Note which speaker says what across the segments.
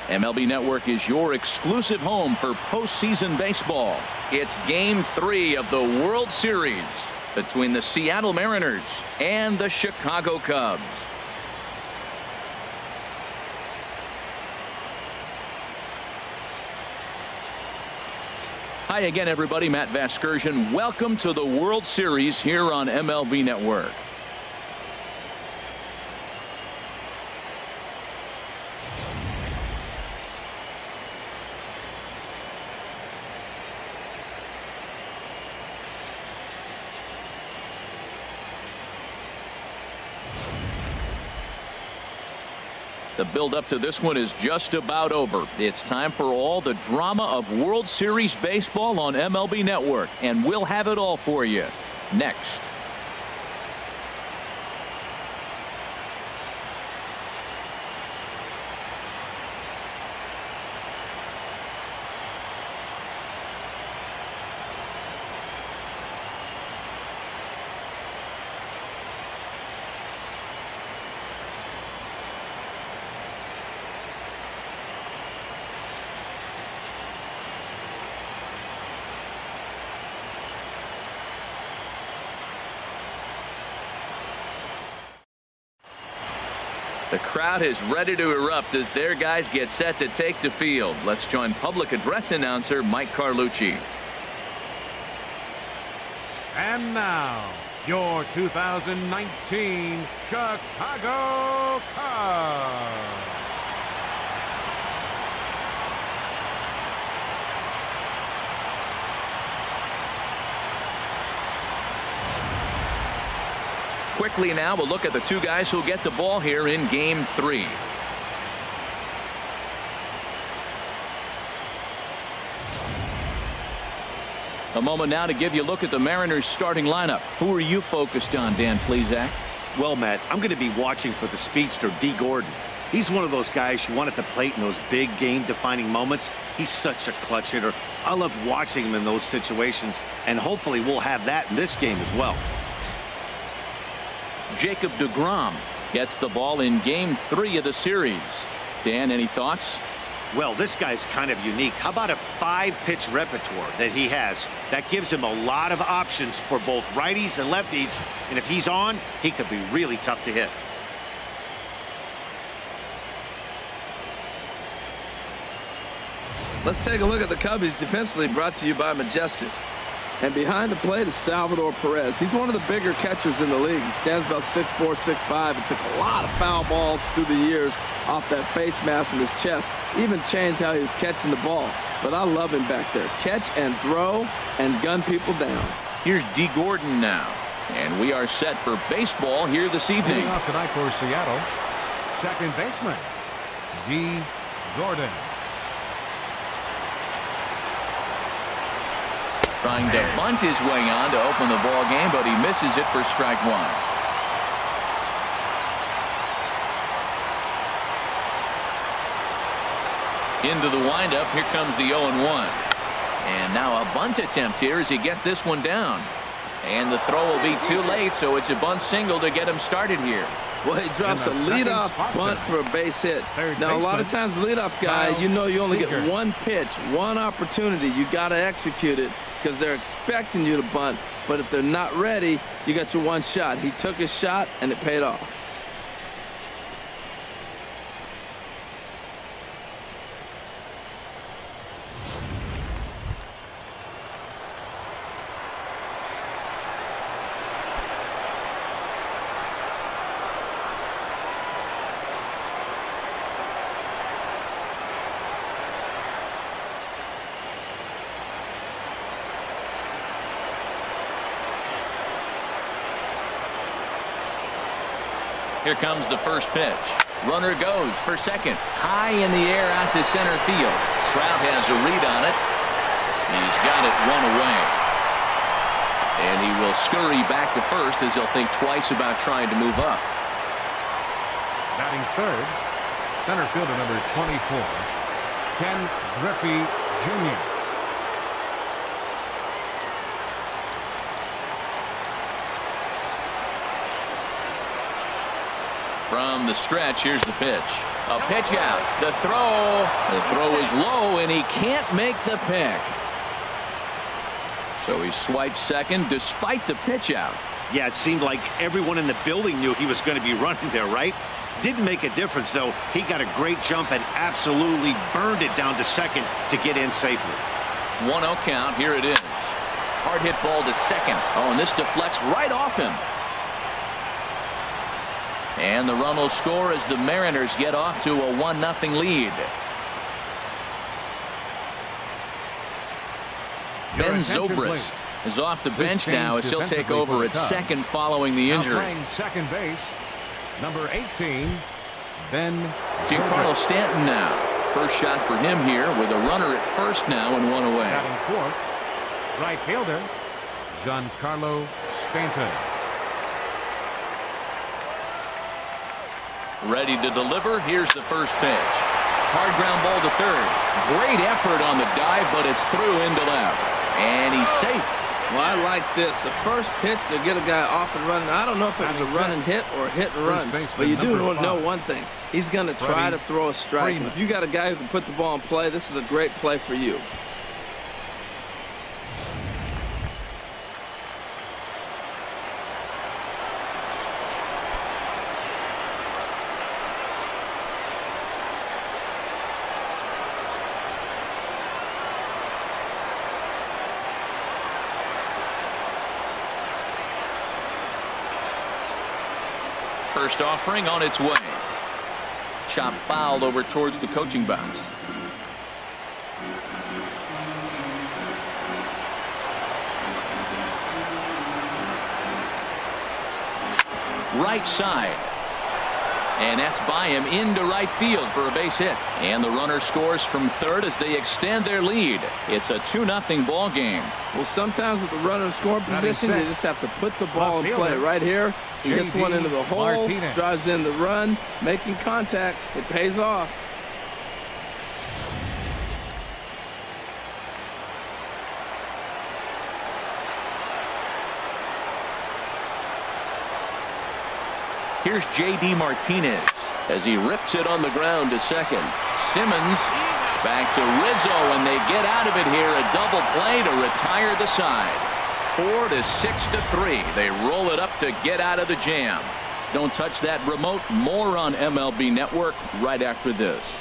Speaker 1: MLB Network is your exclusive home for postseason baseball. It's Game 3 of the World Series between the Seattle Mariners and the Chicago Cubs. Hi again, everybody. Matt Vasgersian. Welcome to the World Series here on MLB Network. The build-up to this one is just about over. It's time for all the drama of World Series baseball on MLB Network, and we'll have it all for you next. The crowd is ready to erupt as their guys get set to take the field. Let's join public address announcer Mike Carlucci.
Speaker 2: And now, your 2019 Chicago Cubs.
Speaker 1: Quickly now, we'll look at the two guys who'll get the ball here in Game 3. A moment now to give you a look at the Mariners starting lineup. Who are you focused on, Dan Plesac?
Speaker 3: Well, Matt, I'm going to be watching for the speedster, D. Gordon. He's one of those guys you want at the plate in those big game-defining moments. He's such a clutch hitter. I love watching him in those situations, and hopefully we'll have that in this game as well.
Speaker 1: Jacob deGrom gets the ball in Game 3 of the series. Dan, any thoughts?
Speaker 3: Well, this guy's kind of unique. How about a 5-pitch repertoire that he has? That gives him a lot of options for both righties and lefties, and if he's on, he could be really tough to hit.
Speaker 4: Let's take a look at the Cubbies defensively, brought to you by Majestic. And behind the plate is Salvador Perez. He's one of the bigger catchers in the league. He stands about 6'4", 6'5", and took a lot of foul balls through the years off that face mask in his chest. Even changed how he was catching the ball. But I love him back there. Catch and throw and gun people down.
Speaker 1: Here's D. Gordon now. And we are set for baseball here this evening.
Speaker 2: Leading off tonight for Seattle, second baseman, D. Gordon.
Speaker 1: Trying to bunt his way on to open the ball game, but he misses it for strike one. Into the windup. Here comes the 0-1. And now a bunt attempt here as he gets this one down. And the throw will be too late, so it's a bunt single to get him started here.
Speaker 4: Well, he drops a leadoff bunt for a base hit. Now, a lot of times, the leadoff guy, you know you only get one pitch, one opportunity. You got to execute it because they're expecting you to bunt. But if they're not ready, you got your one shot. He took his shot, and it paid off.
Speaker 1: Here comes the first pitch. Runner goes for second. High in the air out to center field. Trout has a read on it. He's got it one away. And he will scurry back to first as he'll think twice about trying to move up.
Speaker 2: Batting third, center fielder number 24, Ken Griffey Jr.
Speaker 1: From the stretch, here's the pitch. A pitch out. The throw. The throw is low, and he can't make the pick. So he swipes second despite the pitch out.
Speaker 3: Yeah, it seemed like everyone in the building knew he was going to be running there, right? Didn't make a difference, though. He got a great jump and absolutely burned it down to second to get in safely.
Speaker 1: 1-0 count. Here it is. Hard hit ball to second. Oh, and this deflects right off him. And the run will score as the Mariners get off to a 1-0 lead. Ben Zobrist is off the bench now as he'll take over at second following the injury.
Speaker 2: Playing second base, number 18, Ben
Speaker 1: Giancarlo Stanton now. First shot for him here with a runner at first now and one away.
Speaker 2: Batting fourth, right fielder, Giancarlo Stanton.
Speaker 1: Ready to deliver. Here's the first pitch. Hard ground ball to third. Great effort on the dive, but it's through into left. And he's safe.
Speaker 4: Well, I like this. The first pitch to get a guy off and running. I don't know if it was a run and hit or a hit and run, but you do know one thing. He's going to try to throw a strike. And if you got a guy who can put the ball in play, this is a great play for you.
Speaker 1: First offering on its way. Chop fouled over towards the coaching box. Right side. And that's by him into right field for a base hit. And the runner scores from third as they extend their lead. It's a 2-0 ball game.
Speaker 4: Well, sometimes with the runner in scoring position, you just have to put the ball in play. Right here, he gets one into the hole, drives in the run, making contact. It pays off.
Speaker 1: Here's J.D. Martinez as he rips it on the ground to second. Simmons back to Rizzo, and they get out of it here. A double play to retire the side. 4 to 6 to 3. They roll it up to get out of the jam. Don't touch that remote. More on MLB Network right after this.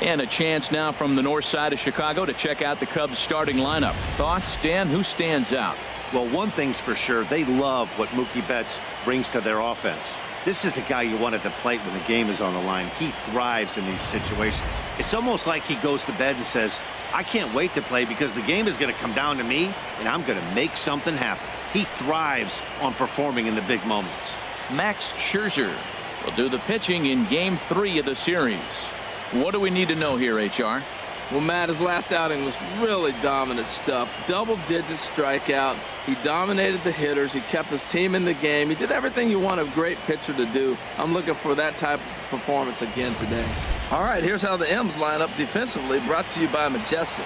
Speaker 1: And a chance now from the north side of Chicago to check out the Cubs starting lineup. Thoughts, Dan? Who stands out?
Speaker 3: Well, one thing's for sure. They love what Mookie Betts brings to their offense. This is the guy you want at the plate when the game is on the line. He thrives in these situations. It's almost like he goes to bed and says, I can't wait to play because the game is going to come down to me and I'm going to make something happen. He thrives on performing in the big moments.
Speaker 1: Max Scherzer will do the pitching in Game 3 of the series. What do we need to know here, HR?
Speaker 4: Well, Matt, his last outing was really dominant stuff. Double-digit strikeout. He dominated the hitters. He kept his team in the game. He did everything you want a great pitcher to do. I'm looking for that type of performance again today. All right, here's how the M's line up defensively, brought to you by Majestic.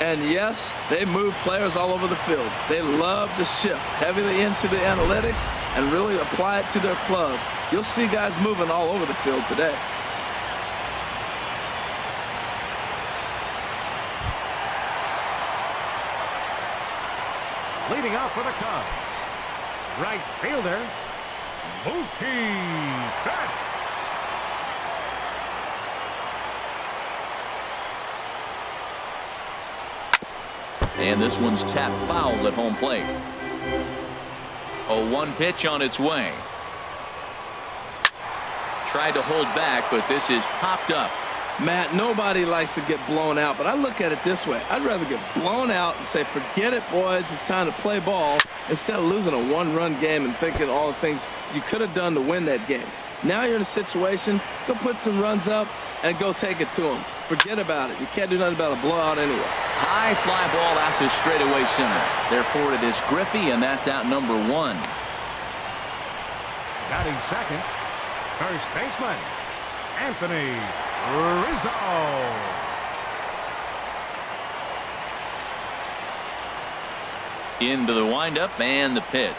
Speaker 4: And yes, they move players all over the field. They love to shift heavily into the analytics and really apply it to their club. You'll see guys moving all over the field today.
Speaker 2: Leading off for the Cubs, right fielder, Mookie Betts.
Speaker 1: And this one's tapped foul at home plate. A 1 pitch on its way. Tried to hold back, but this is popped up.
Speaker 4: Matt, nobody likes to get blown out, but I look at it this way. I'd rather get blown out and say, forget it, boys, it's time to play ball, instead of losing a 1-run game and thinking all the things you could have done to win that game. Now you're in a situation, go put some runs up and go take it to them. Forget about it. You can't do nothing about a blowout anyway.
Speaker 1: High fly ball out to straightaway center. Therefore, it is Griffey, and that's out number 1.
Speaker 2: Batting second, first baseman, Anthony Rizzo.
Speaker 1: Into the windup and the pitch.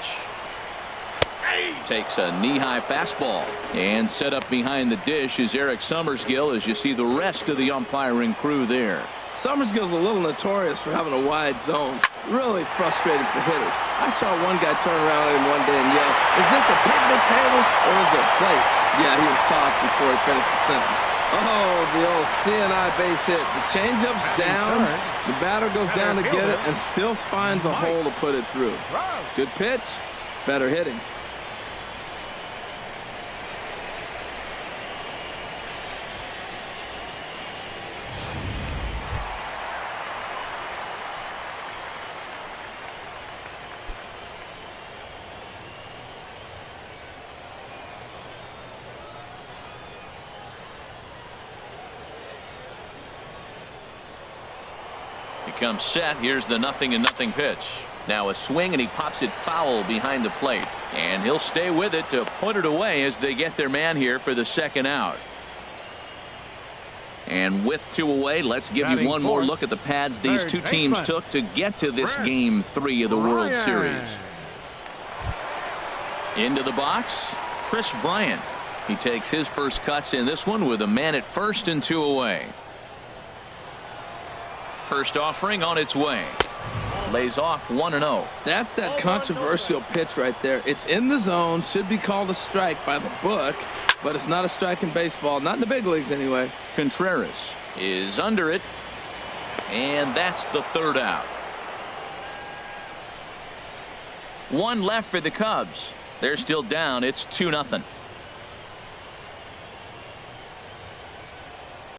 Speaker 1: Takes a knee-high fastball. And set up behind the dish is Eric Summersgill as you see the rest of the umpiring crew there.
Speaker 4: Summersgill's a little notorious for having a wide zone. Really frustrating for hitters. I saw one guy turn around at him one day and yell, "Is this a picnic table or is it a plate?" Yeah, he was talked before he finished the sentence. Oh, the old CNI base hit. The changeup's down. The batter goes down to get it and still finds a hole to put it through. Good pitch, better hitting.
Speaker 1: Comes set. Here's the 0-0 pitch. Now a swing and he pops it foul behind the plate, and he'll stay with it to put it away as they get their man here for the second out. And with 2 away, let's give you one more look at the pads these two teams took to get to this game 3 of the World Series. Into the box, Chris Bryant. He takes his first cuts in this one with a man at first and 2 away. First offering on its way. Lays off 1-0.
Speaker 4: That's that controversial pitch right there. It's in the zone, should be called a strike by the book, but it's not a strike in baseball, not in the big leagues anyway.
Speaker 1: Contreras is under it, and that's the 3rd out. 1 left for the Cubs. They're still down. It's 2-0.